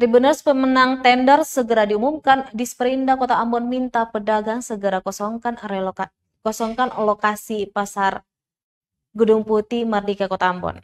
Tribuners pemenang tender segera diumumkan. Disperinda Kota Ambon minta pedagang segera kosongkan lokasi pasar Gedung Putih Mardika Kota Ambon.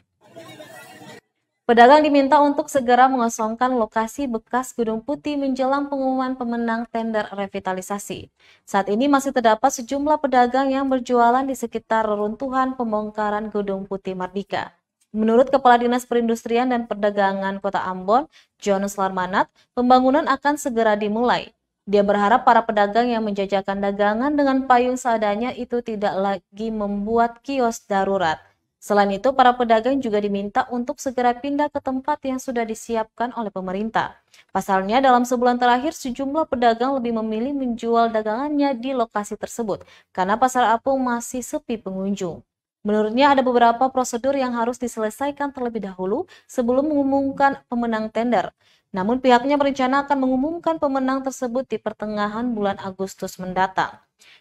Pedagang diminta untuk segera mengosongkan lokasi bekas Gedung Putih menjelang pengumuman pemenang tender revitalisasi. Saat ini masih terdapat sejumlah pedagang yang berjualan di sekitar reruntuhan pembongkaran Gedung Putih Mardika. Menurut Kepala Dinas Perindustrian dan Perdagangan Kota Ambon, Jonas Larmanat, pembangunan akan segera dimulai. Dia berharap para pedagang yang menjajakan dagangan dengan payung seadanya itu tidak lagi membuat kios darurat. Selain itu, para pedagang juga diminta untuk segera pindah ke tempat yang sudah disiapkan oleh pemerintah. Pasalnya, dalam sebulan terakhir, sejumlah pedagang lebih memilih menjual dagangannya di lokasi tersebut karena pasar apung masih sepi pengunjung. Menurutnya ada beberapa prosedur yang harus diselesaikan terlebih dahulu sebelum mengumumkan pemenang tender. Namun pihaknya berencana akan mengumumkan pemenang tersebut di pertengahan bulan Agustus mendatang.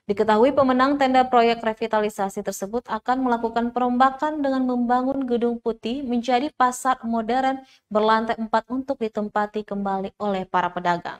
Diketahui pemenang tender proyek revitalisasi tersebut akan melakukan perombakan dengan membangun Gedung Putih menjadi pasar modern berlantai 4 untuk ditempati kembali oleh para pedagang.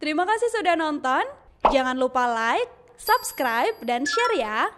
Terima kasih sudah nonton. Jangan lupa like, subscribe, dan share ya.